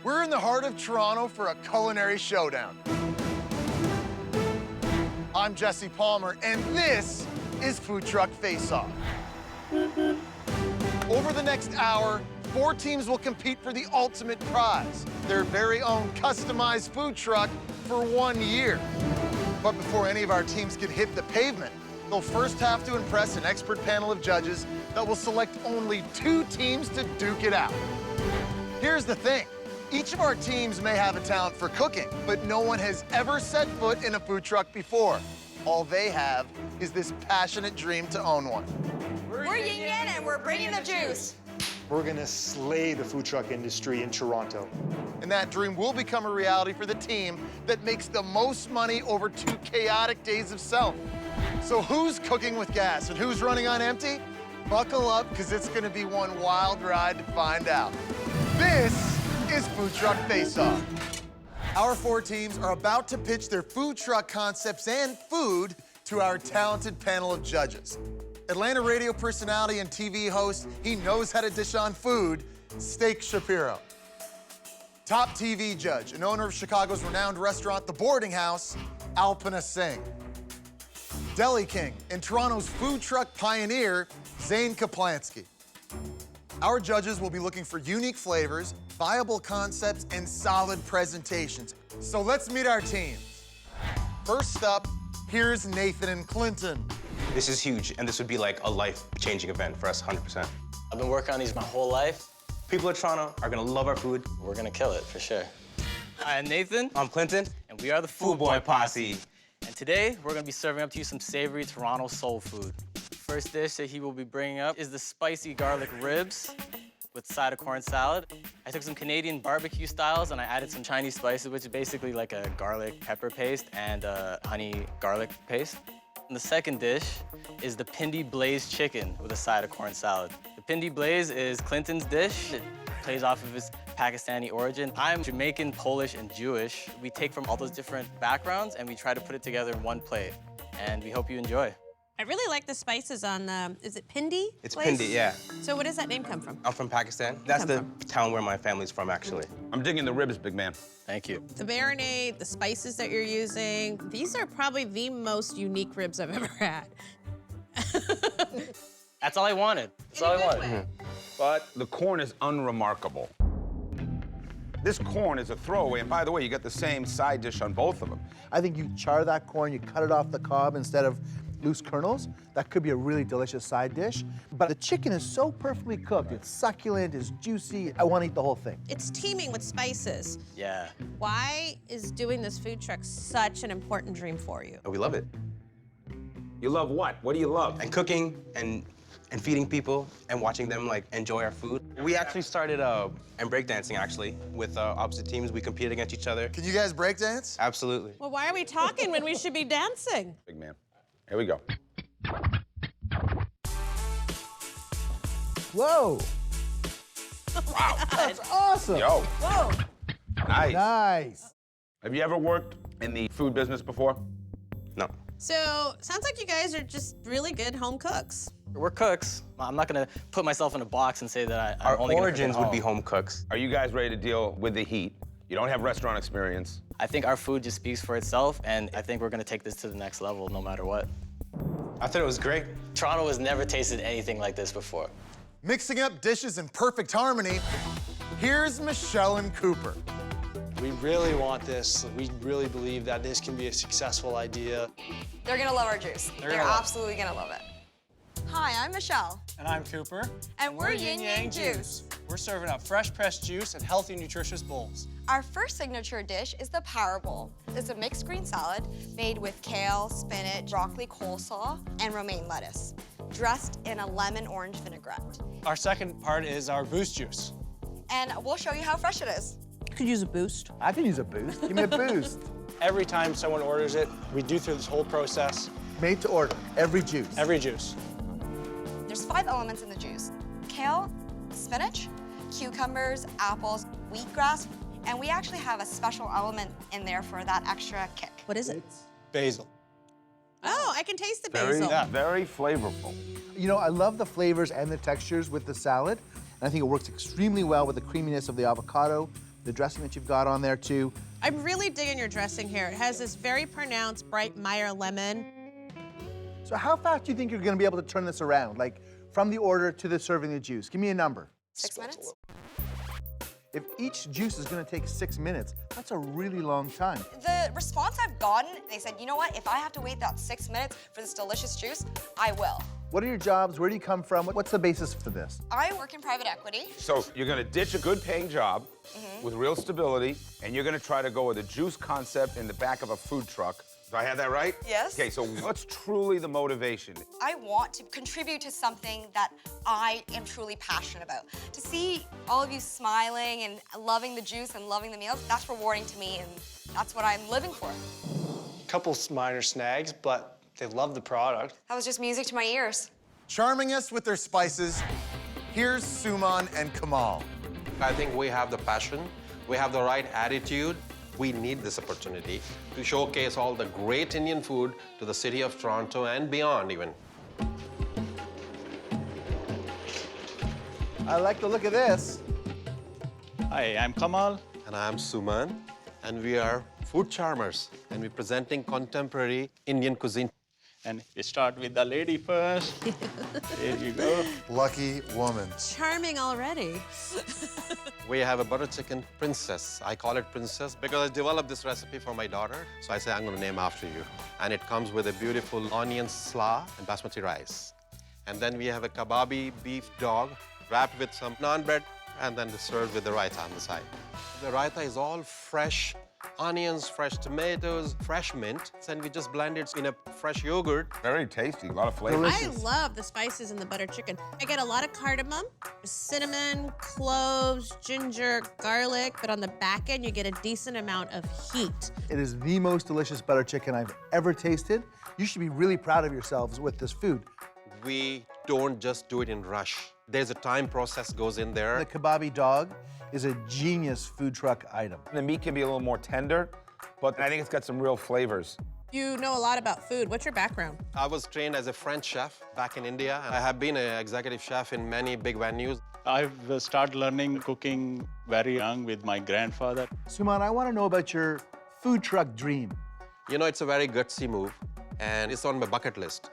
We're in the heart of Toronto for a culinary showdown. I'm Jesse Palmer, and this is Food Truck Face-Off. Over the next hour, 4 teams will compete for the ultimate prize, their very own customized food truck for 1 year. But before any of our teams can hit the pavement, they'll first have to impress an expert panel of judges that will select only 2 teams to duke it out. Here's the thing. Each of our teams may have a talent for cooking, but no one has ever set foot in a food truck before. All they have is this passionate dream to own one. We're Yin Yang, and we're bringing the juice. We're gonna slay the food truck industry in Toronto. And that dream will become a reality for the team that makes the most money over 2 chaotic days of selling. So who's cooking with gas and who's running on empty? Buckle up, because it's gonna be one wild ride to find out. This is Food Truck Face-Off. Our 4 teams are about to pitch their food truck concepts and food to our talented panel of judges. Atlanta radio personality and TV host, he knows how to dish on food, Steak Shapiro. Top TV judge and owner of Chicago's renowned restaurant, The Boarding House, Alpana Singh. Deli king and Toronto's food truck pioneer, Zane Kaplansky. Our judges will be looking for unique flavors, viable concepts, and solid presentations. So let's meet our teams. First up, here's Nathan and Clinton. This is huge, and this would be like a life-changing event for us, 100%. I've been working on these my whole life. People of Toronto are gonna love our food. We're gonna kill it, for sure. Hi, I'm Nathan. I'm Clinton. And we are the Food Boy Posse. And today, we're gonna be serving up to you some savory Toronto soul food. First dish that he will be bringing up is the spicy garlic ribs with side of corn salad. I took some Canadian barbecue styles and I added some Chinese spices, which is basically like a garlic pepper paste and a honey garlic paste. And the second dish is the Pindi Blaze chicken with a side of corn salad. The Pindi Blaze is Clinton's dish. It plays off of his Pakistani origin. I'm Jamaican, Polish, and Jewish. We take from all those different backgrounds and we try to put it together in one plate. And we hope you enjoy. I really like the spices on the, is it Pindi? It's place? Pindi, yeah. So where does that name come from? I'm from Pakistan. That's the town where my family's from, actually. I'm digging the ribs, big man. Thank you. The marinade, the spices that you're using, these are probably the most unique ribs I've ever had. That's all I wanted. That's all I wanted. But the corn is unremarkable. This corn is a throwaway, and by the way, you get the same side dish on both of them. I think you char that corn, you cut it off the cob instead of loose kernels. That could be a really delicious side dish. But the chicken is so perfectly cooked. It's succulent, it's juicy. I want to eat the whole thing. It's teeming with spices. Yeah. Why is doing this food truck such an important dream for you? And we love it. You love what? What do you love? And cooking and feeding people and watching them like enjoy our food. We actually started and breakdancing actually with opposite teams. We competed against each other. Can you guys break dance? Absolutely. Well, why are we talking when we should be dancing? Big man. Here we go. Whoa, Wow. that's awesome. Yo, Whoa. nice. Nice. Have you ever worked in the food business before? No. So, sounds like you guys are just really good home cooks. We're cooks. I'm not gonna put myself in a box and say that I'm Our only gonna cook at origins would be home. home cooks. Are you guys ready to deal with the heat? You don't have restaurant experience. I think our food just speaks for itself, and I think we're gonna take this to the next level no matter what. I thought it was great. Toronto has never tasted anything like this before. Mixing up dishes in perfect harmony, here's Michelle and Cooper. We really want this. We really believe that this can be a successful idea. They're gonna love our juice. They're absolutely gonna love it. Hi, I'm Michelle. And I'm Cooper. And we're Yin Yang Juice. We're serving up fresh pressed juice and healthy, nutritious bowls. Our first signature dish is the Power Bowl. It's a mixed green salad made with kale, spinach, broccoli coleslaw, and romaine lettuce, dressed in a lemon-orange vinaigrette. Our second part is our boost juice. And we'll show you how fresh it is. Could use a boost. I can use a boost. Give me a boost. Every time someone orders it, we do through this whole process, Made to order, every juice. every juice. There's 5 elements in the juice: kale, spinach, cucumbers, apples, wheatgrass, and we actually have a special element in there for that extra kick. What is it? Basil. Oh, I can taste the Very, basil. very flavorful. You know, I love the flavors and the textures with the salad, and I think it works extremely well with the creaminess of the avocado, the dressing that you've got on there too. I'm really digging your dressing here. It has this very pronounced bright Meyer lemon. So how fast do you think you're gonna be able to turn this around? Like from the order to the serving the juice? Give me a number. 6 minutes. If each juice is gonna take 6 minutes, that's a really long time. The response I've gotten, they said, you know what, if I have to wait that 6 minutes for this delicious juice, I will. What are your jobs? Where do you come from? What's the basis for this? I work in private equity. So you're gonna ditch a good paying job with real stability, and you're gonna try to go with a juice concept in the back of a food truck. Do I have that right? Yes. Okay, so what's truly the motivation? I want to contribute to something that I am truly passionate about. To see all of you smiling and loving the juice and loving the meals, that's rewarding to me, and that's what I'm living for. Couple minor snags, but they love the product. That was just music to my ears. Charming us with their spices, here's Suman and Kamal. I think we have the passion, we have the right attitude. We need this opportunity to showcase all the great Indian food to the city of Toronto and beyond even. I like the look of this. Hi, I'm Kamal. And I'm Suman, and we are food charmers, and we're presenting contemporary Indian cuisine. And we start with the lady first. There you go. Lucky woman. Charming already. We have a butter chicken princess. I call it princess because I developed this recipe for my daughter. So I say, I'm gonna name after you. And it comes with a beautiful onion slaw and basmati rice. And then we have a kababi beef dog wrapped with some naan bread and then served with the raita on the side. The raita is all fresh onions, fresh tomatoes, fresh mint, and we just blend it in a fresh yogurt. Very tasty, a lot of flavor. I love the spices in the butter chicken. I get a lot of cardamom, cinnamon, cloves, ginger, garlic, but on the back end, you get a decent amount of heat. It is the most delicious butter chicken I've ever tasted. You should be really proud of yourselves with this food. We don't just do it in rush. There's a time process goes in there. The kababi dog is a genius food truck item. The meat can be a little more tender, but I think it's got some real flavors. You know a lot about food. What's your background? I was trained as a French chef back in India. I have been an executive chef in many big venues. I've started learning cooking very young with my grandfather. Suman, I want to know about your food truck dream. You know, it's a very gutsy move, and it's on my bucket list.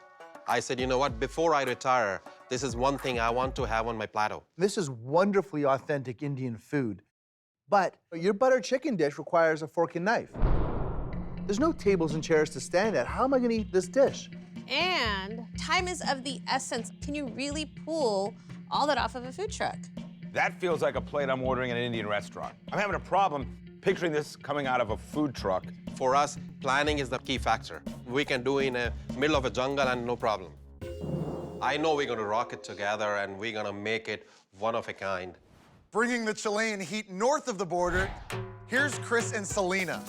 I said, you know what, before I retire, this is one thing I want to have on my plateau. This is wonderfully authentic Indian food, but your butter chicken dish requires a fork and knife. There's no tables and chairs to stand at. How am I gonna eat this dish? And time is of the essence. Can you really pull all that off of a food truck? That feels like a plate I'm ordering in an Indian restaurant. I'm having a problem picturing this coming out of a food truck. For us, planning is the key factor. We can do it in the middle of a jungle and no problem. I know we're gonna rock it together and we're gonna make it one of a kind. Bringing the Chilean heat north of the border, here's Chris and Selena.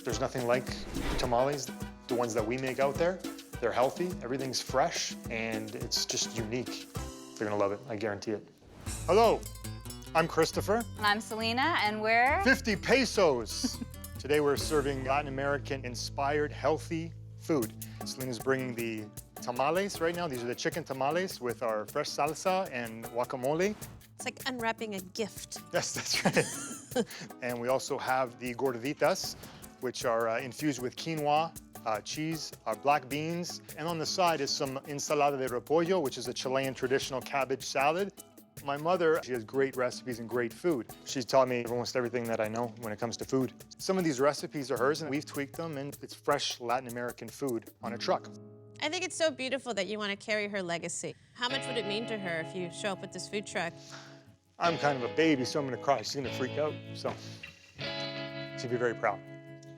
There's nothing like tamales, the ones that we make out there. They're healthy, everything's fresh, and it's just unique. They're gonna love it, I guarantee it. Hello, I'm Christopher. And I'm Selena, and we're 50 pesos. Today we're serving Latin American-inspired healthy food. Selena's bringing the tamales right now. These are the chicken tamales with our fresh salsa and guacamole. It's like unwrapping a gift. Yes, that's right. And we also have the gorditas, which are infused with quinoa, cheese, black beans. And on the side is some ensalada de repollo, which is a Chilean traditional cabbage salad. My mother, she has great recipes and great food. She's taught me almost everything that I know when it comes to food. Some of these recipes are hers, and we've tweaked them, and it's fresh Latin American food on a truck. I think it's so beautiful that you want to carry her legacy. How much would it mean to her if you show up with this food truck? I'm kind of a baby, so I'm gonna cry. She's gonna freak out, so she'd be very proud.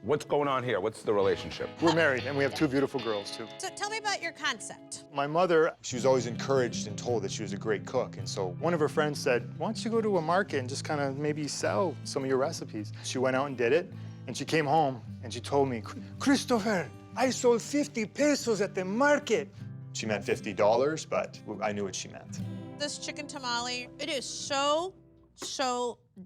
What's going on here? What's the relationship? We're married, and we have 2 beautiful girls, too. So tell me about your concept. My mother, she was always encouraged and told that she was a great cook. And so one of her friends said, why don't you go to a market and just kind of maybe sell some of your recipes? She went out and did it. And she came home and she told me, Christopher, I sold 50 pesos at the market. She meant $50, but I knew what she meant. This chicken tamale, it is so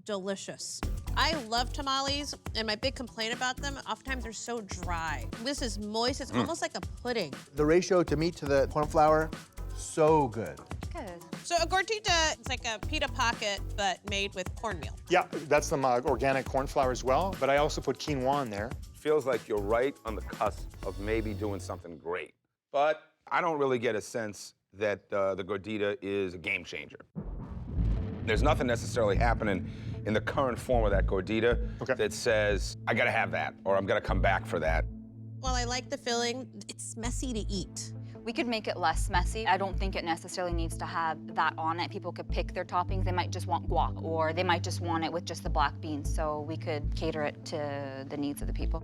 delicious. I love tamales, and my big complaint about them, oftentimes they're so dry. This is moist, it's almost like a pudding. The ratio to meat to the corn flour, so good. good. So a gordita is like a pita pocket, but made with cornmeal. Yeah, that's some organic corn flour as well, but I also put quinoa in there. Feels like you're right on the cusp of maybe doing something great. But I don't really get a sense that the gordita is a game changer. There's nothing necessarily happening in the current form of that gordita that says, I gotta have that, or I'm gonna come back for that. While I like the filling, it's messy to eat. We could make it less messy. I don't think it necessarily needs to have that on it. People could pick their toppings. They might just want guac, or they might just want it with just the black beans. So we could cater it to the needs of the people.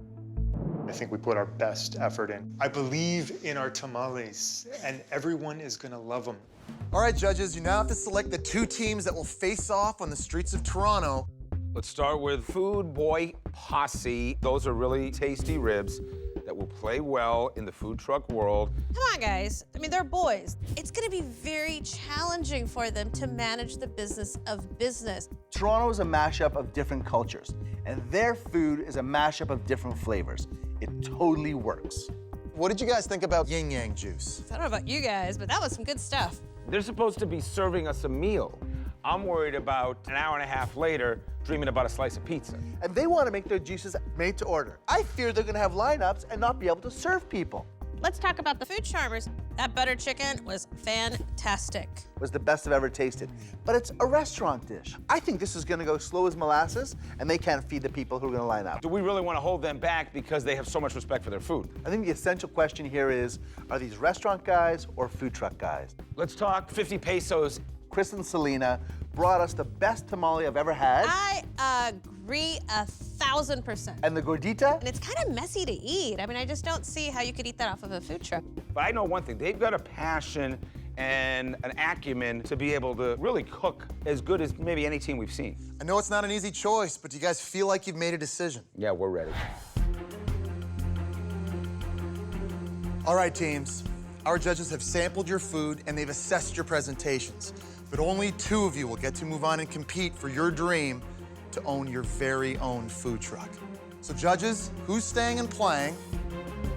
I think we put our best effort in. I believe in our tamales, and everyone is gonna love them. All right, judges, you now have to select the 2 teams that will face off on the streets of Toronto. Let's start with Food Boy Posse. Those are really tasty ribs that will play well in the food truck world. Come on, guys. I mean, they're boys. It's gonna be very challenging for them to manage the business of business. Toronto is a mashup of different cultures, and their food is a mashup of different flavors. It totally works. What did you guys think about yin yang juice? I don't know about you guys, but that was some good stuff. They're supposed to be serving us a meal. I'm worried about an hour and a half later dreaming about a slice of pizza. And they want to make their juices made to order. I fear they're going to have lineups and not be able to serve people. Let's talk about the food charmers. That butter chicken was fantastic. It was the best I've ever tasted. But it's a restaurant dish. I think this is going to go slow as molasses, and they can't feed the people who are going to line up. Do we really want to hold them back because they have so much respect for their food? I think the essential question here is, are these restaurant guys or food truck guys? Let's talk 50 pesos. Chris and Selena brought us the best tamale I've ever had. I agree 1,000%. And the gordita? And it's kind of messy to eat. I mean, I just don't see how you could eat that off of a food truck. But I know one thing, they've got a passion and an acumen to be able to really cook as good as maybe any team we've seen. I know it's not an easy choice, but do you guys feel like you've made a decision? Yeah, we're ready. All right, teams. Our judges have sampled your food and they've assessed your presentations. But only 2 of you will get to move on and compete for your dream to own your very own food truck. So judges, who's staying and playing,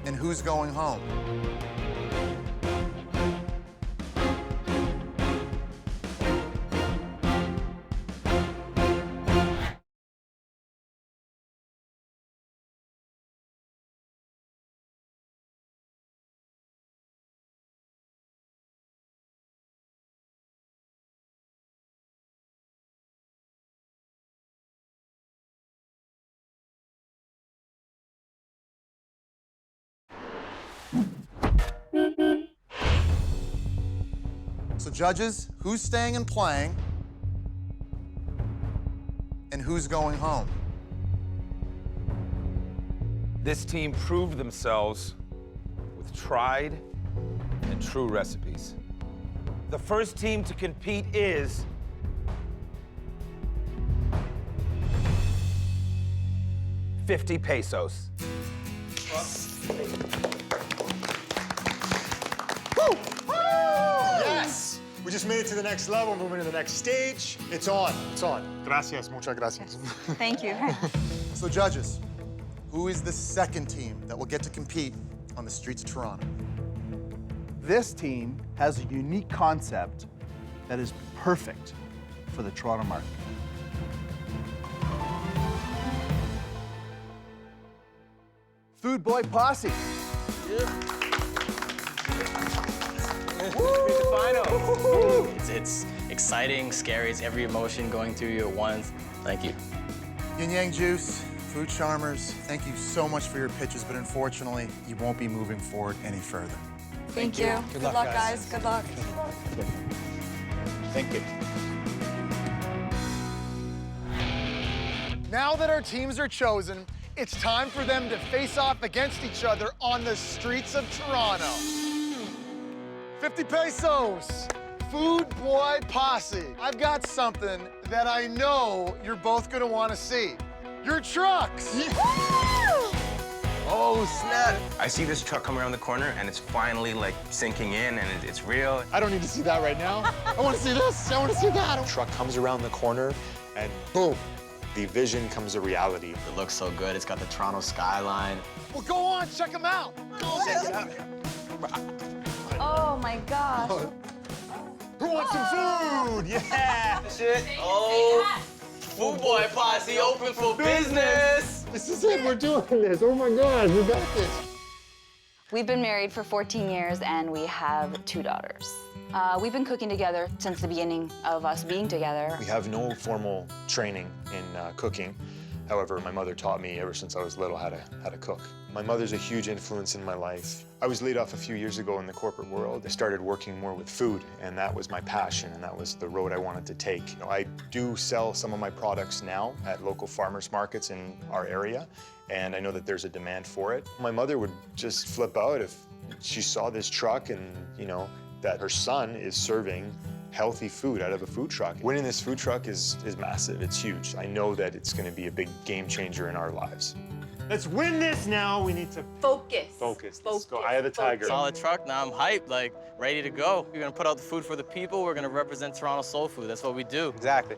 and who's going home? So judges, who's staying and playing, and who's going home? This team proved themselves with tried and true recipes. The first team to compete is $50 pesos. Woo! Yes! We just made it to the next level, moving to the next stage. It's on, it's on. Gracias, muchas gracias. Thank you. So judges, who is the second team that will get to compete on the streets of Toronto? This team has a unique concept that is perfect for the Toronto market. Food Boy Posse. It's exciting, scary. It's every emotion going through you at once. Thank you. Yin Yang Juice, Food Charmers, thank you so much for your pitches, but unfortunately, you won't be moving forward any further. Thank you. Good luck, guys. Good luck. Thank you. Now that our teams are chosen, it's time for them to face off against each other on the streets of Toronto. 50 pesos, Food Boy Posse. I've got something that I know you're both gonna wanna see. Your trucks! Oh, snap. I see this truck come around the corner, and it's finally, like, sinking in, and it's real. I don't need to see that right now. I want to see this. I want to see that. Truck comes around the corner, and boom, the vision comes a reality. It looks so good. It's got the Toronto skyline. Well, go on, check them out. Oh my gosh. Who wants some food? Yeah! Shit. Oh, Food Boy Posse open for business. This is it, we're doing this. Oh my God, we got this. We've been married for 14 years and we have 2 daughters. We've been cooking together since the beginning of us being together. We have no formal training in cooking. However, my mother taught me ever since I was little how to cook. My mother's a huge influence in my life. I was laid off a few years ago in the corporate world. I started working more with food, and that was my passion, and that was the road I wanted to take. You know, I do sell some of my products now at local farmers markets in our area, and I know that there's a demand for it. My mother would just flip out if she saw this truck and, you know, that her son is serving healthy food out of a food truck. Winning this food truck is massive, it's huge. I know that it's gonna be a big game changer in our lives. Let's win this now. We need to Focus. focus. Let's go. Eye of the tiger. Solid truck, now I'm hyped, like, ready to go. We're gonna put out the food for the people. We're gonna represent Toronto soul food. That's what we do. Exactly.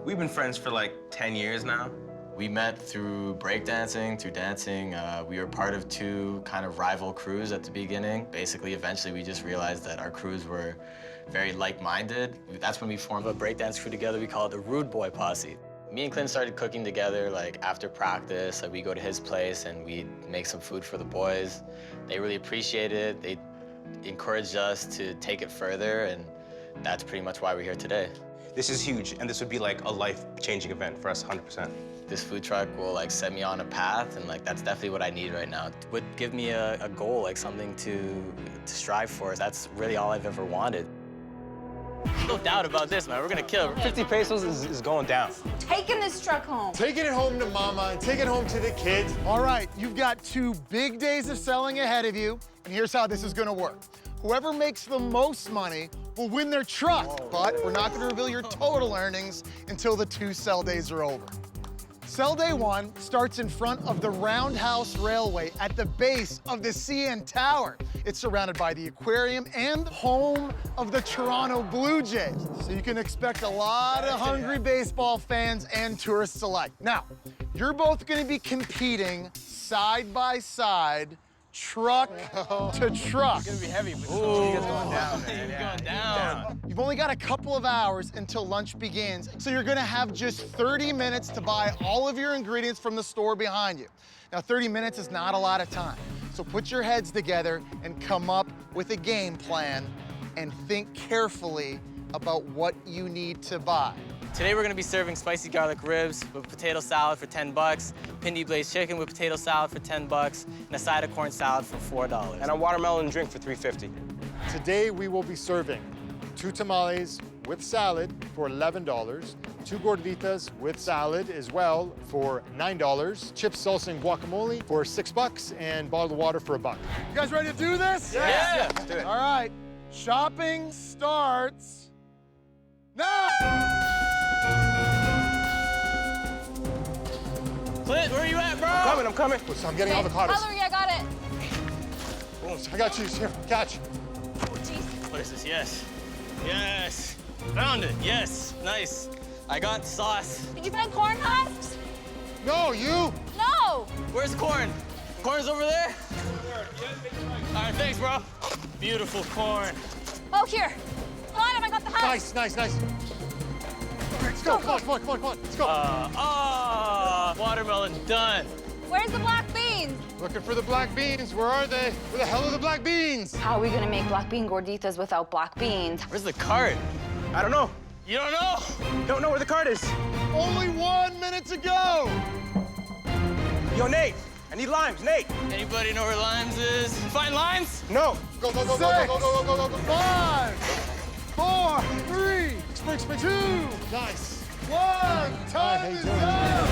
We've been friends for like 10 years now. We met through breakdancing, through dancing. We were part of 2 kind of rival crews at the beginning. Basically, eventually, we just realized that our crews were very like-minded. That's when we formed a breakdance crew together. We call it the Rude Boy Posse. Me and Clint started cooking together, like, after practice. Like, we go to his place and we'd make some food for the boys. They really appreciated it. They encouraged us to take it further, and that's pretty much why we're here today. This is huge, and this would be like a life-changing event for us, 100%. This food truck will, like, set me on a path, and, like, that's definitely what I need right now. It would give me a goal, like, something to strive for. That's really all I've ever wanted. No doubt about this, man. We're gonna kill it. 50 pesos is going down. Taking this truck home. Taking it home to mama and take it home to the kids. All right, you've got 2 big days of selling ahead of you, and here's how this is gonna work. Whoever makes the most money will win their truck, but we're not gonna reveal your total earnings until the 2 sell days are over. Sell day 1 starts in front of the Roundhouse Railway at the base of the CN Tower. It's surrounded by the aquarium and home of the Toronto Blue Jays. So you can expect a lot of hungry baseball fans and tourists alike. Now, you're both gonna be competing side by side, truck to truck. It's gonna be heavy, but it's going down, man. It's going down. You've only got a couple of hours until lunch begins, so you're gonna have just 30 minutes to buy all of your ingredients from the store behind you. Now, 30 minutes is not a lot of time, so put your heads together and come up with a game plan and think carefully about what you need to buy. Today we're gonna be serving spicy garlic ribs with potato salad for 10 bucks, pindi glazed chicken with potato salad for 10 bucks, and a side of corn salad for $4. And a watermelon drink for $3.50. Today we will be serving 2 tamales with salad for $11, 2 gorditas with salad as well for $9, chips, salsa, and guacamole for $6, and bottled water for $1. You guys ready to do this? Yeah. Let's do it. All right, shopping starts now! Clint, where are you at, bro? I'm coming. So I'm getting avocados. Valerie, I got it. I got you. Here, catch. What is this? Yes. Yes. Found it. Yes. Nice. I got sauce. Did you find corn husks? No, you. No. Where's corn? Corn's over there? All right, thanks, bro. Beautiful corn. Oh, here. Got him. I got the husk. Nice. Let's go. Come on. Let's go. Watermelon done. Where's the black beans? Looking for the black beans. Where are they? Where the hell are the black beans? How are we gonna make black bean gorditas without black beans? Where's the cart? I don't know. You don't know? Don't know where the cart is. Only 1 minute to go! Yo, Nate, I need limes. Nate. Anybody know where limes is? Find limes? No. Go. 5, 4, 3, Spring. 2, Nice. 1. Time is up!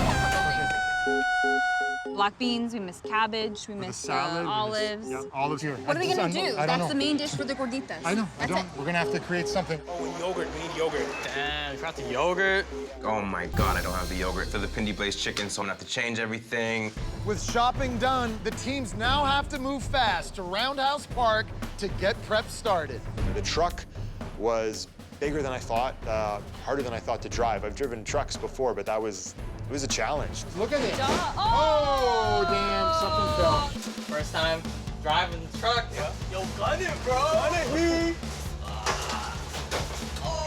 Black beans, we miss cabbage, we miss olives. Yeah, olives here. What are we gonna do? That's the main dish for the gorditas. I know. That's it. We're gonna have to create something. Oh, and yogurt. We need yogurt. Damn, we forgot the yogurt. Oh my God, I don't have the yogurt for the pindi glazed chicken, so I'm gonna have to change everything. With shopping done, the teams now have to move fast to Roundhouse Park to get prep started. The truck was bigger than I thought, harder than I thought to drive. I've driven trucks before, but it was a challenge. Look at it. Oh, damn, something fell. First time driving the truck. Yeah. Yo, gun it, bro. Gun it, me.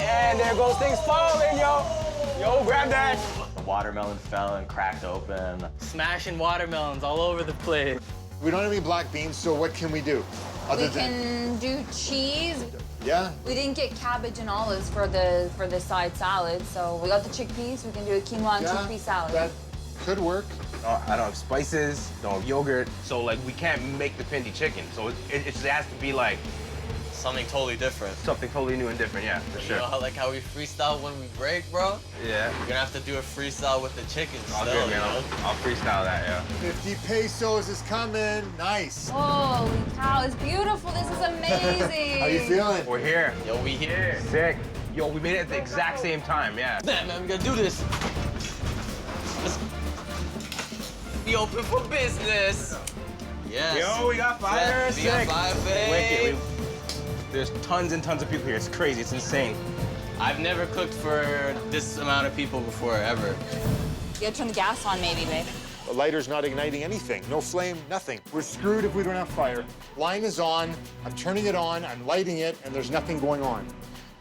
And there goes things falling, yo. Yo, grab that. The watermelon fell and cracked open. Smashing watermelons all over the place. We don't have any black beans, so what can we do? Other We can do cheese. Yeah? We didn't get cabbage and olives for the side salad, so we got the chickpeas. We can do a quinoa and chickpea salad. That could work. I don't have spices, don't have yogurt, so like we can't make the pindy chicken. So it just has to be like Something totally different. something totally new and different, yeah, for You sure. know how, like how we freestyle when we break, bro? Yeah. You're gonna have to do a freestyle with the chicken I'll still, do it, you man. know? I'll freestyle that, yeah. 50 pesos is coming. Nice. Holy cow, it's beautiful. This is amazing. How you feeling? We're here. Yo, we here. Sick. Yo, we made it at the exact same time, yeah. Man, we gotta do this. Let's be open for business. Yes. Yo, we got fire. We got fire, babe. Wicked. There's tons and tons of people here. It's crazy. It's insane. I've never cooked for this amount of people before, ever. You gotta turn the gas on maybe, babe. The lighter's not igniting anything. No flame, nothing. We're screwed if we don't have fire. Line is on. I'm turning it on. I'm lighting it, and there's nothing going on.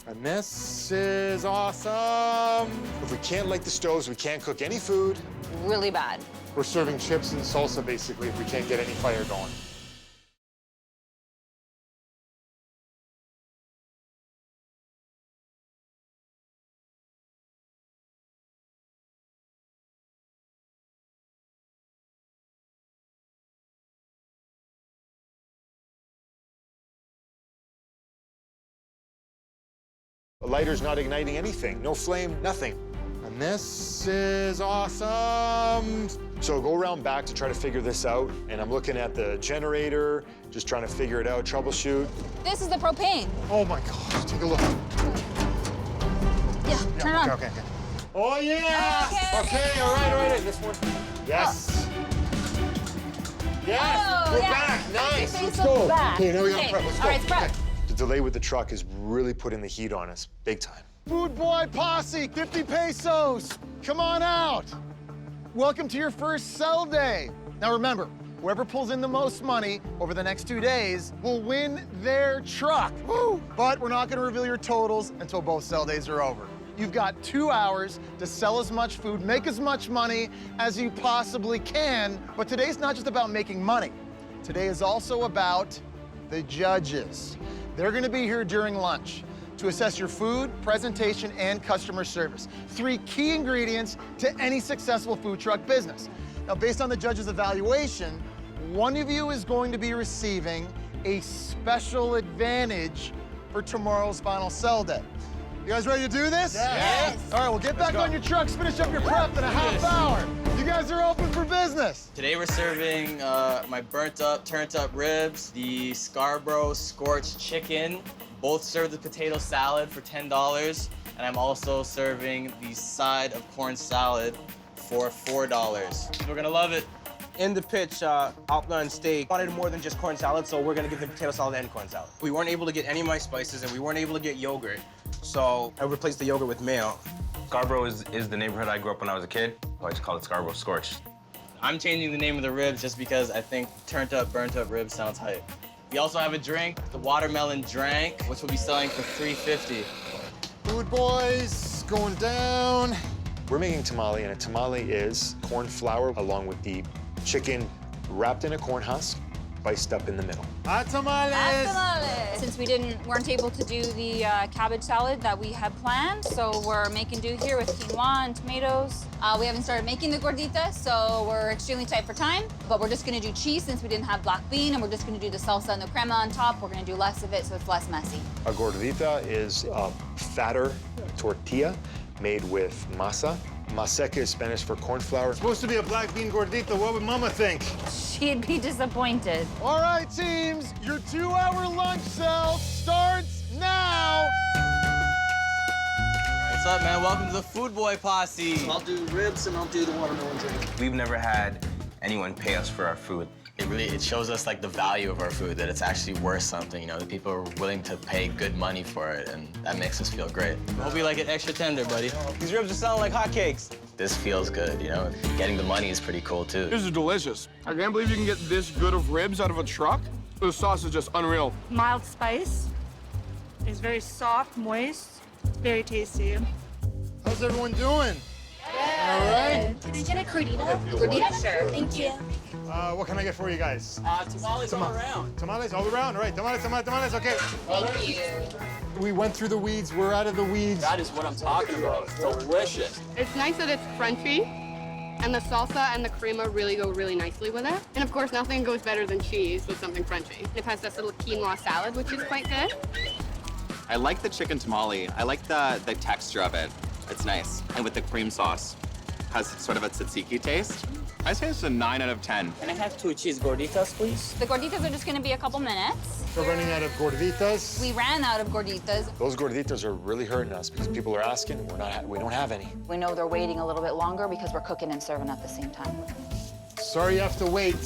And this is awesome. If we can't light the stoves, we can't cook any food. Really bad. We're serving chips and salsa, basically, if we can't get any fire going. The lighter's not igniting anything. No flame, nothing. And this is awesome. So go around back to try to figure this out. And I'm looking at the generator, just trying to figure it out, troubleshoot. This is the propane. Oh my gosh, take a look. Yeah, turn it on. Okay. Oh yeah! Okay, all right. This one. Yes. Yes, Oh, we're yeah. back. Nice. Okay, Let's so go. back. Okay, now we gotta Okay. prep. Let's go. All right, it's prep. Okay. The delay with the truck is really putting the heat on us, big time. Food Boy Posse, 50 pesos. Come on out. Welcome to your first sell day. Now remember, whoever pulls in the most money over the next 2 days will win their truck. Woo! But we're not gonna reveal your totals until both sell days are over. You've got 2 hours to sell as much food, make as much money as you possibly can. But today's not just about making money. Today is also about the judges. They're gonna be here during lunch to assess your food, presentation, and customer service. 3 key ingredients to any successful food truck business. Now, based on the judges' evaluation, one of you is going to be receiving a special advantage for tomorrow's final sell day. You guys ready to do this? Yes. All right, well, get back on your trucks, finish up your prep in a half hour. You guys are open for business. Today we're serving my burnt up, turned up ribs, the Scarborough scorched chicken, both served with potato salad for $10, and I'm also serving the side of corn salad for $4. We're gonna love it. In the pitch, Outland Steak wanted more than just corn salad, so we're gonna give them potato salad and corn salad. We weren't able to get any of my spices, and we weren't able to get yogurt, so I replaced the yogurt with mayo. Scarborough is the neighborhood I grew up when I was a kid. I just call it Scarborough Scorched. I'm changing the name of the ribs just because I think turned up, burnt up ribs sounds hype. We also have a drink, the watermelon drank, which we'll be selling for $3.50. Food boys, going down. We're making tamale, and a tamale is corn flour along with the chicken wrapped in a corn husk, spiced up in the middle. Since we weren't able to do the cabbage salad that we had planned, so we're making do here with quinoa and tomatoes. We haven't started making the gordita, so we're extremely tight for time. But we're just gonna do cheese since we didn't have black bean, and we're just gonna do the salsa and the crema on top. We're gonna do less of it so it's less messy. A gordita is a fatter tortilla made with masa. Maseca is Spanish for corn flour. It's supposed to be a black bean gordita. What would Mama think? She'd be disappointed. All right, teams, your 2-hour lunch sell starts now. What's up, man? Welcome to the Food Boy Posse. I'll do ribs and I'll do the watermelon drink. We've never had anyone pay us for our food. It shows us like the value of our food, that it's actually worth something, you know, that people are willing to pay good money for it, and that makes us feel great. Hope you like it extra tender, buddy. These ribs are selling like hotcakes. This feels good, you know? Getting the money is pretty cool, too. This is delicious. I can't believe you can get this good of ribs out of a truck. The sauce is just unreal. Mild spice. It's very soft, moist. Very tasty. How's everyone doing? All right. Can I get a gordita? Gordita? Sure. Thank you. What can I get for you guys? Tamales all around. Tamales all around. All right, tamales. Okay. Thank you. We went through the weeds. We're out of the weeds. That is what I'm talking about. It's delicious. It's nice that it's crunchy, and the salsa and the crema really go really nicely with it. And of course, nothing goes better than cheese with something crunchy. It has this little quinoa salad, which is quite good. I like the chicken tamale. I like the texture of it. It's nice. And with the cream sauce, has sort of a tzatziki taste. I say it's a 9 out of 10. Can I have 2 cheese gorditas, please? The gorditas are just gonna be a couple minutes. We're running out of gorditas. We ran out of gorditas. Those gorditas are really hurting us because people are asking. We don't have any. We know they're waiting a little bit longer because we're cooking and serving at the same time. Sorry you have to wait.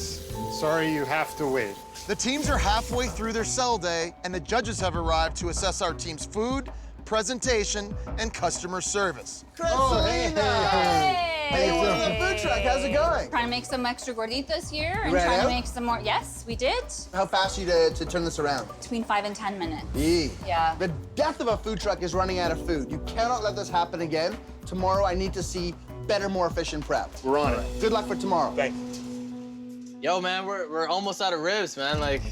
Sorry you have to wait. The teams are halfway through their cell day, and the judges have arrived to assess our team's food, presentation, and customer service. Hey, welcome to the food truck. How's it going? Trying to make some extra gorditas here and ran trying out? to make some more. Yes, we did. How fast are you to turn this around? Between 5 and 10 minutes. Yeah. The death of a food truck is running out of food. You cannot let this happen again. Tomorrow, I need to see better, more efficient prep. We're on it. Good luck for tomorrow. Thank you. Yo, man, we're almost out of ribs, man. Like,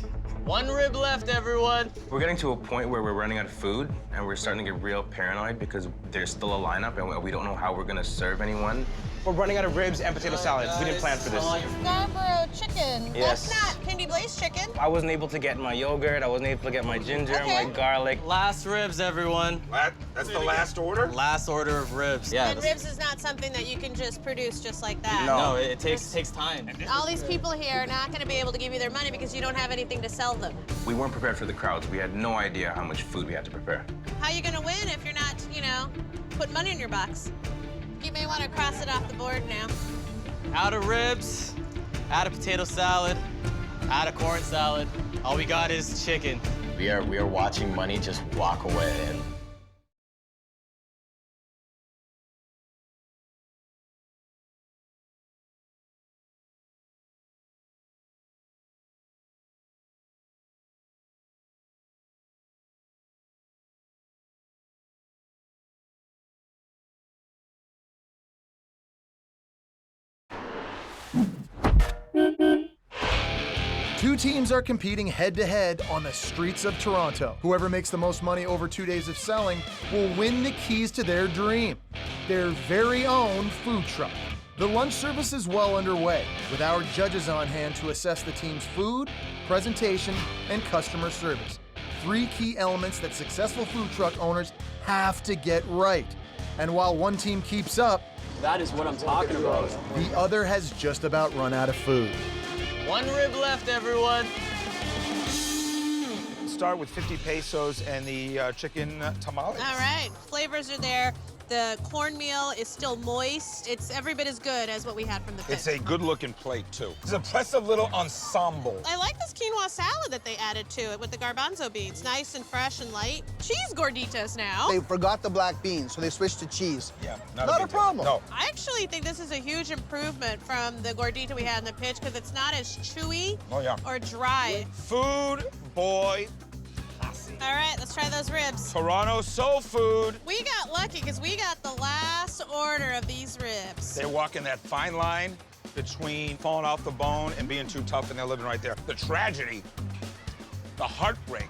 1 rib left, everyone. We're getting to a point where we're running out of food, and we're starting to get real paranoid because there's still a lineup, and we don't know how we're gonna serve anyone. We're running out of ribs and potato salads. We didn't plan for this. Scarborough chicken. Yes. That's not Pindy Blaze chicken. I wasn't able to get my yogurt. I wasn't able to get my ginger, my garlic. Last ribs, everyone. That's the last order? Last order of ribs. Yeah. And ribs is not something that you can just produce just like that. No, it takes time. All these people here are not going to be able to give you their money because you don't have anything to sell them. We weren't prepared for the crowds. We had no idea how much food we had to prepare. How are you going to win if you're not, putting money in your box? You may want to cross it off the board now. Out of ribs, out of potato salad, out of corn salad. All we got is chicken. We are watching money just walk away. And Two teams are competing head-to-head on the streets of Toronto. Whoever makes the most money over 2 days of selling will win the keys to their dream, their very own food truck. The lunch service is well underway, with our judges on hand to assess the team's food, presentation, and customer service. 3 key elements that successful food truck owners have to get right. And while one team keeps up, that is what I'm talking about. the other has just about run out of food. 1 rib left, everyone. Start with 50 pesos and the chicken tamales. All right, flavors are there. The cornmeal is still moist. It's every bit as good as what we had from the pit. It's a good-looking plate, too. It's an impressive little ensemble. I like this quinoa salad that they added to it with the garbanzo beans. Nice and fresh and light. Cheese gorditas now. They forgot the black beans, so they switched to cheese. Yeah, not a problem. No. I actually think this is a huge improvement from the gordita we had in the pitch because it's not as chewy or dry. Food, boy. All right, let's try those ribs. Toronto soul food. We got lucky because we got the last order of these ribs. They're walking that fine line between falling off the bone and being too tough, and they're living right there. The tragedy, the heartbreak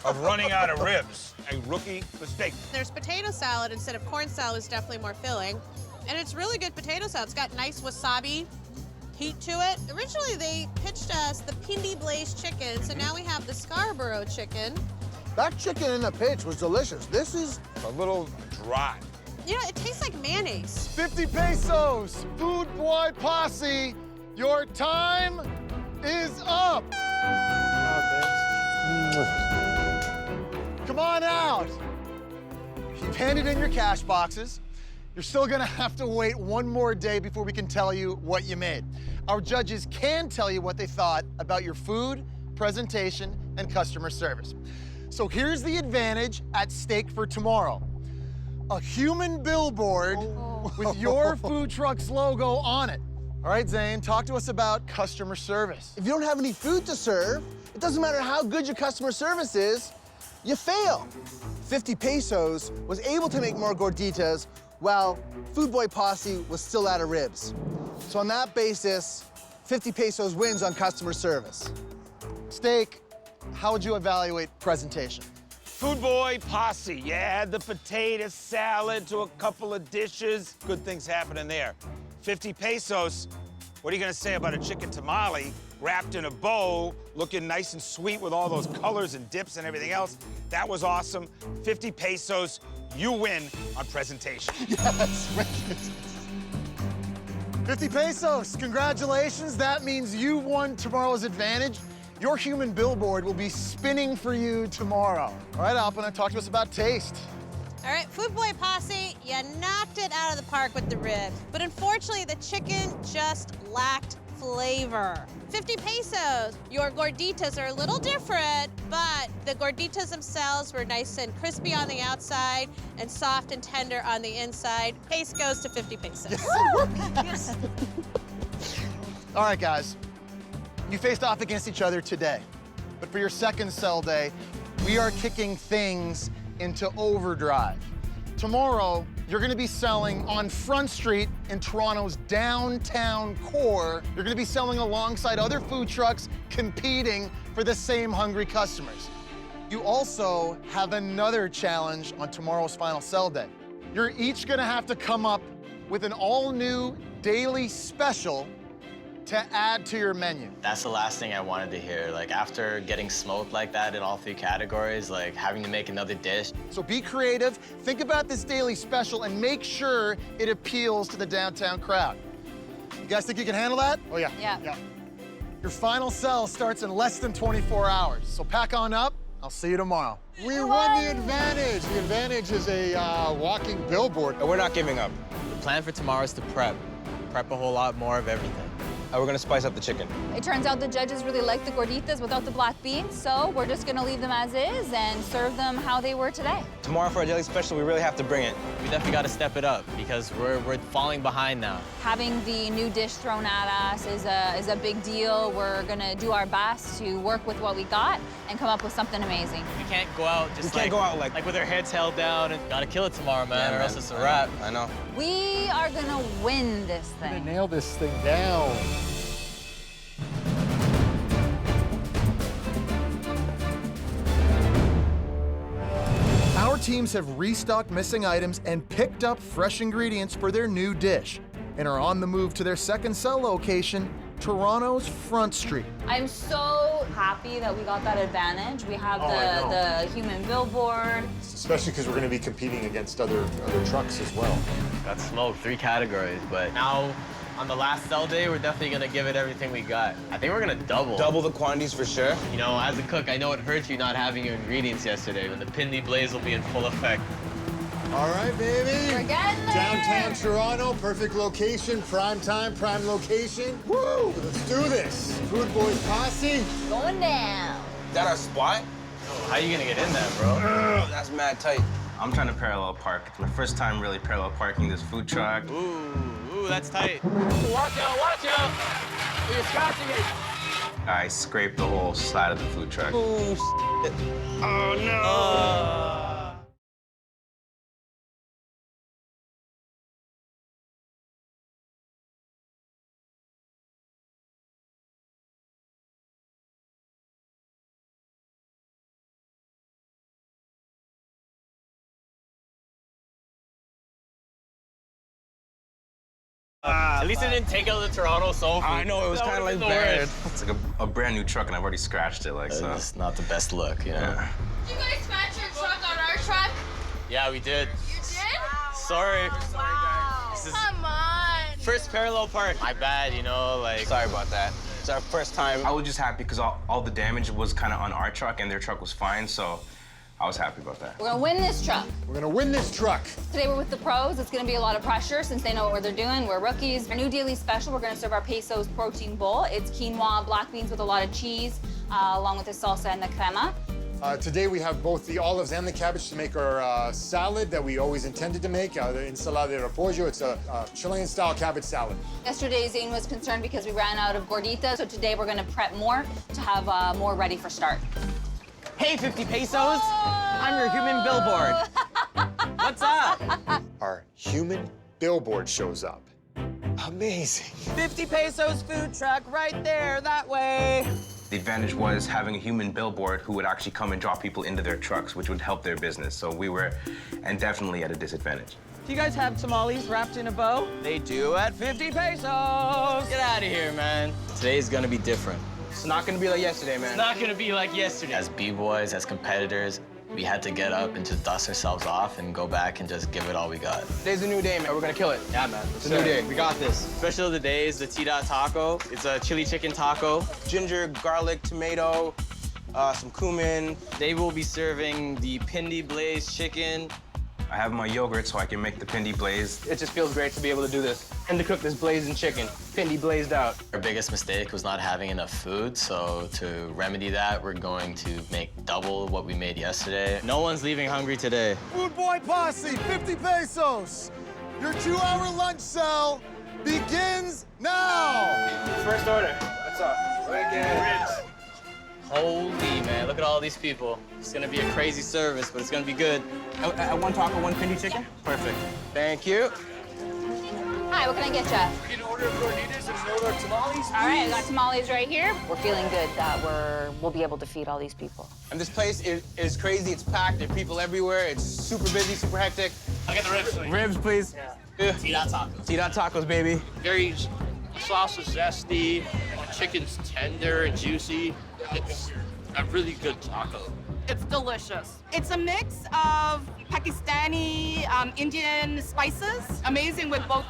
of running out of ribs. A rookie mistake. There's potato salad instead of corn salad is definitely more filling. And it's really good potato salad. It's got nice wasabi heat to it. Originally, they pitched us the Pindy Blaze chicken, so now we have the Scarborough chicken. That chicken in the pitch was delicious. This is a little dry. You know, it tastes like mayonnaise. 50 pesos, Food Boy Posse, your time is up. Come on out. You've handed in your cash boxes. You're still gonna have to wait 1 more day before we can tell you what you made. Our judges can tell you what they thought about your food, presentation, and customer service. So here's the advantage at stake for tomorrow. A human billboard with your food truck's logo on it. All right, Zane, talk to us about customer service. If you don't have any food to serve, it doesn't matter how good your customer service is, you fail. 50 pesos was able to make more gorditas while Food Boy Posse was still out of ribs. So on that basis, 50 pesos wins on customer service. Steak, how would you evaluate presentation? Food Boy Posse, you add the potato salad to a couple of dishes. Good things happening there. 50 pesos, what are you gonna say about a chicken tamale wrapped in a bowl, looking nice and sweet with all those colors and dips and everything else? That was awesome. 50 pesos, you win on presentation. Yes, 50 pesos, congratulations. That means you won tomorrow's advantage. Your human billboard will be spinning for you tomorrow. All right, Alpina, talk to us about taste. All right, Food Boy Posse, you knocked it out of the park with the ribs. But unfortunately, the chicken just lacked flavor. 50 pesos. Your gorditas are a little different, but the gorditas themselves were nice and crispy on the outside and soft and tender on the inside. Pace goes to 50 pesos. Yes. All right, guys. You faced off against each other today, but for your second cell day, we are kicking things into overdrive. Tomorrow, you're gonna be selling on Front Street in Toronto's downtown core. You're gonna be selling alongside other food trucks competing for the same hungry customers. You also have another challenge on tomorrow's final cell day. You're each gonna have to come up with an all-new daily special to add to your menu. That's the last thing I wanted to hear. Like, after getting smoked like that in all 3 categories, like, having to make another dish. So be creative, think about this daily special, and make sure it appeals to the downtown crowd. You guys think you can handle that? Oh, yeah. Yeah. Your final cell starts in less than 24 hours, so pack on up. I'll see you tomorrow. We won the advantage. The advantage is a walking billboard. And we're not giving up. The plan for tomorrow is to prep a whole lot more of everything. And we're gonna spice up the chicken. It turns out the judges really like the gorditas without the black beans, so we're just gonna leave them as is and serve them how they were today. Tomorrow for our daily special, we really have to bring it. We definitely got to step it up because we're falling behind now. Having the new dish thrown at us is a big deal. We're gonna do our best to work with what we got and come up with something amazing. We can't go out just go out like with our heads held down and gotta kill it tomorrow, man, Yeah, or man. else it's a wrap. I know. We are gonna win this We're gonna thing. nail this thing down. Our teams have restocked missing items and picked up fresh ingredients for their new dish and are on the move to their second cell location, Toronto's Front Street. I'm so happy that we got that advantage. We have the human billboard. Especially because we're going to be competing against other trucks as well. Got smoked 3 categories, but now on the last cell day, we're definitely gonna give it everything we got. I think we're gonna double. Double the quantities for sure. You know, as a cook, I know it hurt you not having your ingredients yesterday, but the Pindy Blaze will be in full effect. All right, baby. We're getting there. Downtown Toronto, perfect location, prime time, prime location. Woo! Let's do this. Food Boy Posse. Going down. Is that our spot? How you gonna get in there, bro? That's mad tight. I'm trying to parallel park. It's my first time really parallel parking this food truck. Ooh, that's tight. Watch out! You're scratching it. I scraped the whole side of the food truck. Oh, no. At least it didn't take out the Toronto soul food. I know, it was That kind of would've like been the bad. worst. It's like a brand new truck, and I've already scratched it, like, so. It's not the best look, you know? Yeah. Did you guys scratch your truck on our truck? Yeah, we did. You did? Sorry. Wow. This is Come on. first parallel park. My bad, you know, like. Sorry about that. It's our first time. I was just happy because all the damage was kind of on our truck, and their truck was fine, so I was happy about that. We're gonna win this truck. We're gonna win this truck. Today we're with the pros. It's gonna be a lot of pressure since they know what they're doing. We're rookies. Our new daily special, we're gonna serve our pesos protein bowl. It's quinoa, black beans with a lot of cheese, along with the salsa and the crema. Today we have both the olives and the cabbage to make our salad that we always intended to make, the ensalada de repollo. It's a Chilean-style cabbage salad. Yesterday, Zane was concerned because we ran out of gorditas, so today we're gonna prep more to have more ready for start. Hey, 50 pesos. I'm your human billboard. What's up? Our human billboard shows up. Amazing. 50 pesos food truck right there, that way. The advantage was having a human billboard who would actually come and drop people into their trucks, which would help their business. So we were, and definitely at a disadvantage. Do you guys have tamales wrapped in a bow? They do at 50 pesos. Get out of here, man. Today's gonna be different. It's not gonna be like yesterday, man. It's not gonna be like yesterday. As B-boys, as competitors, we had to get up and just dust ourselves off and go back and just give it all we got. Today's a new day, man. We're gonna kill it. Yeah, man. It's a new day. We got this. Special of the day is the T-Dot taco. It's a chili chicken taco. Ginger, garlic, tomato, some cumin. They will be serving the Pindi Blaze chicken. I have my yogurt so I can make the Pindi Blaze. It just feels great to be able to do this and to cook this blazing chicken. Pindi blazed out. Our biggest mistake was not having enough food, so to remedy that, we're going to make double what we made yesterday. No one's leaving hungry today. Food Boy Posse, 50 pesos. Your 2-hour lunch sell begins now. First order. What's up? Ribs. Holy man, look at all these people. It's gonna be a crazy service, but it's gonna be good. One taco, one Pindi chicken? Perfect. Thank you. Hi, what can I get you? We can order gorditas and order tamales, please. All right, I got tamales right here. We're feeling good that we'll be able to feed all these people. And this place is crazy. It's packed. There are people everywhere. It's super busy, super hectic. I'll get the ribs, please. Ribs, please. Yeah. T-Dot tacos. T-Dot tacos, baby. The sauce is zesty. The chicken's tender and juicy. It's a really good taco. It's delicious. It's a mix of Pakistani, Indian spices. Amazing with both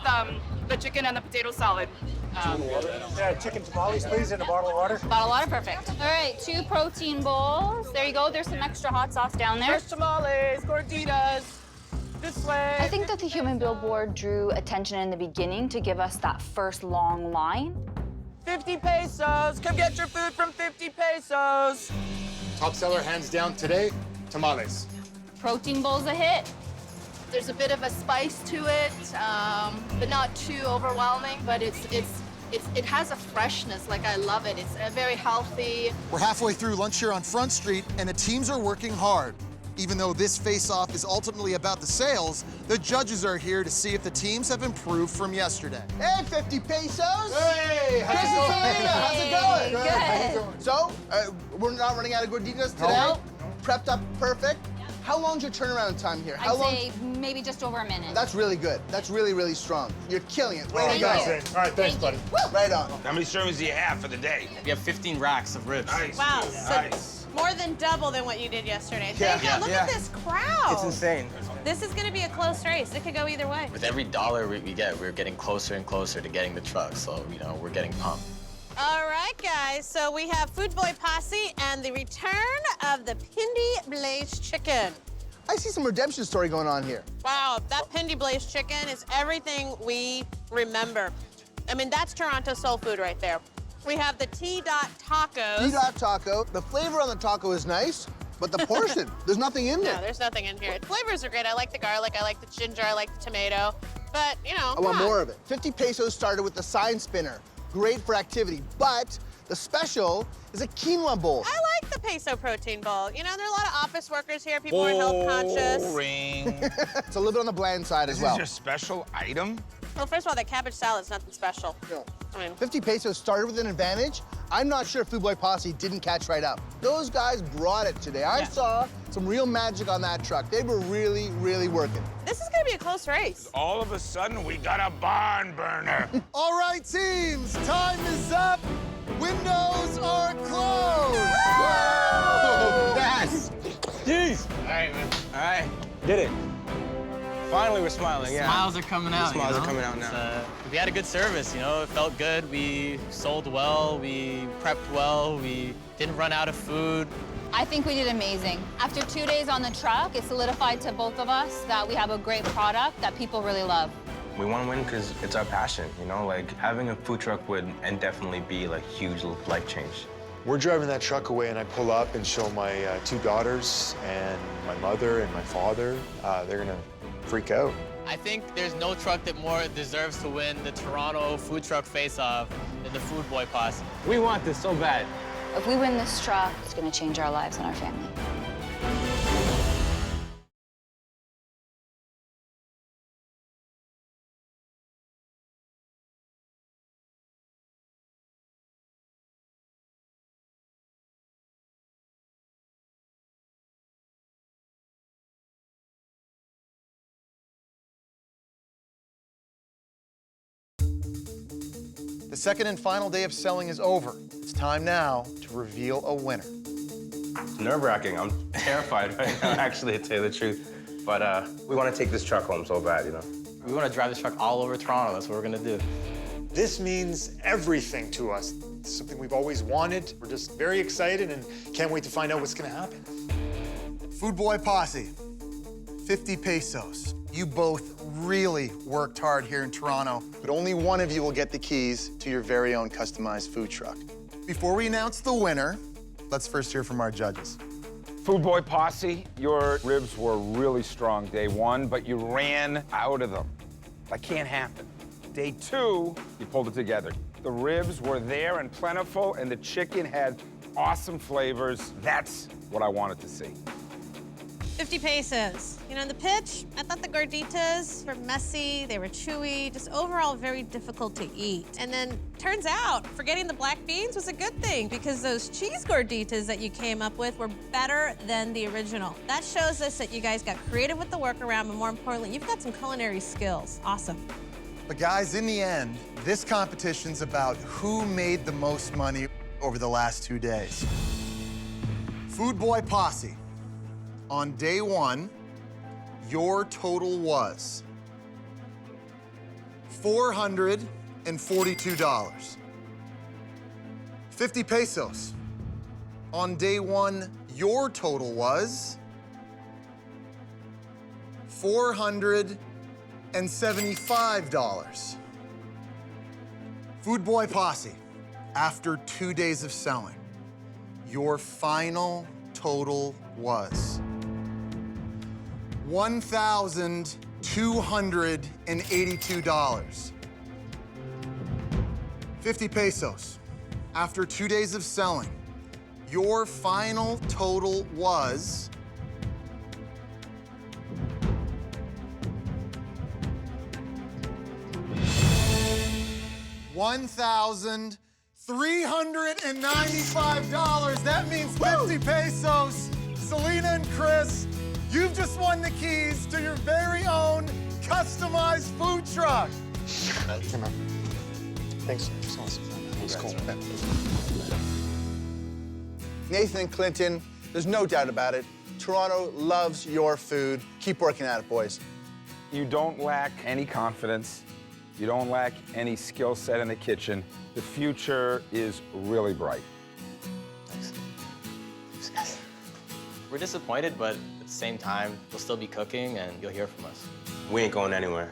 the chicken and the potato salad. Yeah, chicken tamales, please, and a bottle of water. Bottle of water, perfect. All right, 2 protein bowls. There you go. There's some extra hot sauce down there. Fresh tamales, gorditas. This way. I think that the human billboard drew attention in the beginning to give us that first long line. 50 pesos. Come get your food from 50 pesos. Top seller, hands down today, tamales. Protein bowl's a hit. There's a bit of a spice to it, but not too overwhelming. But it has a freshness. Like, I love it. It's very healthy. We're halfway through lunch here on Front Street, and the teams are working hard. Even though this face-off is ultimately about the sales, the judges are here to see if the teams have improved from yesterday. Hey, 50 pesos. Hey, how's it going? Good. How's it going? So, we're not running out of gorditas today. Nope. Prepped up perfect. How long's your turnaround time here? I'd say maybe just over a minute. That's really good. That's really, really strong. You're killing it. Way to go. All right, thanks, buddy. Right on. How many servings do you have for the day? We have 15 racks of ribs. Nice. Wow, so Nice. more than double than what you did yesterday. Yeah, Thank God, look at this crowd. It's insane. This is gonna be a close race. It could go either way. With every dollar we get, we're getting closer and closer to getting the truck, so, you know, we're getting pumped. All right, guys, so we have Food Boy Posse and the return of the Pindi Blaze chicken. I see some redemption story going on here. Wow, that Pindi Blaze chicken is everything we remember. I mean, that's Toronto soul food right there. We have the T-Dot tacos. T-Dot taco. The flavor on the taco is nice, but the portion, there's nothing in there. No, there's nothing in here. The flavors are great. I like the garlic, I like the ginger, I like the tomato, but, you know, I want more of it. 50 pesos started with the sign spinner. Great for activity, but the special is a quinoa bowl. I like the peso protein bowl. You know, there are a lot of office workers here. People are health conscious. Boring. It's a little bit on the bland side as well. This is your special item? Well, first of all, that cabbage salad's nothing special. No. I mean, 50 pesos started with an advantage. I'm not sure Food Boy Posse didn't catch right up. Those guys brought it today. I saw some real magic on that truck. They were really, really working. this is gonna be a close race. All of a sudden, we got a barn burner. All right, teams, time is up. Windows are closed. Yes. Jeez. All right, man. All right. Did it. Finally, we're smiling. Yeah. Smiles are coming out. The smiles you know? are coming out now. We had a good service, you know. It felt good. We sold well. We prepped well. We didn't run out of food. I think we did amazing. After 2 days on the truck, it solidified to both of us that we have a great product that people really love. We want to win because it's our passion, you know? Like, having a food truck would definitely be like huge life change. We're driving that truck away, and I pull up and show my 2 daughters and my mother and my father. They're gonna freak out. I think there's no truck that more deserves to win the Toronto food truck face-off than the Food Boy Posse. We want this so bad. If we win this truck, it's gonna change our lives and our family. The second and final day of selling is over. It's time now to reveal a winner. It's nerve-wracking. I'm terrified right now, actually, to tell you the truth. But we want to take this truck home so bad, you know? We want to drive this truck all over Toronto. That's what we're going to do. This means everything to us. It's something we've always wanted. We're just very excited and can't wait to find out what's going to happen. Food Boy Posse, 50 pesos. You both really worked hard here in Toronto, but only one of you will get the keys to your very own customized food truck. Before we announce the winner, let's first hear from our judges. Food Boy Posse, your ribs were really strong day one, but you ran out of them. That can't happen. Day two, you pulled it together. The ribs were there and plentiful, and the chicken had awesome flavors. That's what I wanted to see. 50 pesos. You know, the pitch, I thought the gorditas were messy, they were chewy, just overall very difficult to eat. And then turns out, forgetting the black beans was a good thing because those cheese gorditas that you came up with were better than the original. That shows us that you guys got creative with the workaround, but more importantly, you've got some culinary skills. Awesome. But guys, in the end, this competition's about who made the most money over the last 2 days. Food Boy Posse. On day one, your total was $442. 50 pesos. On day one, your total was $475. Food Boy Posse, after 2 days of selling, your final total was $1,282. 50 pesos. After 2 days of selling, your final total was $1,395. That means 50 pesos. Selena and Chris, you've just won the keys to your very own customized food truck. Thanks. It's cool. Nathan and Clinton, there's no doubt about it. Toronto loves your food. Keep working at it, boys. You don't lack any confidence. You don't lack any skill set in the kitchen. The future is really bright. We're disappointed, but at the same time, we'll still be cooking and you'll hear from us. We ain't going anywhere.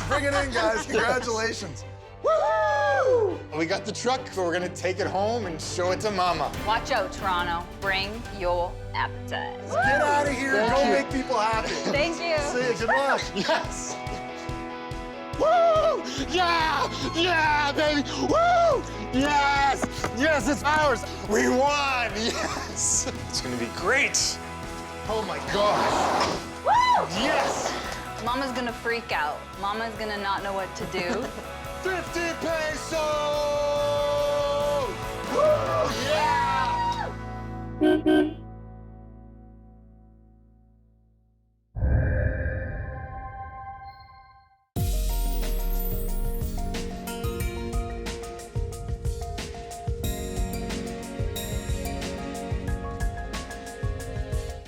Bring it in, guys. Congratulations. Woo! We got the truck, so we're gonna take it home and show it to Mama. Watch out, Toronto. Bring your appetite. Get out of here. Go make people happy. Thank you. See you. Good luck. Yes! Woo! Yeah! Yeah, baby! Woo! Yes! Yes, it's ours! We won! Yes! It's gonna be great! Oh my gosh! Woo! Yes! Mama's gonna freak out. Mama's gonna not know what to do.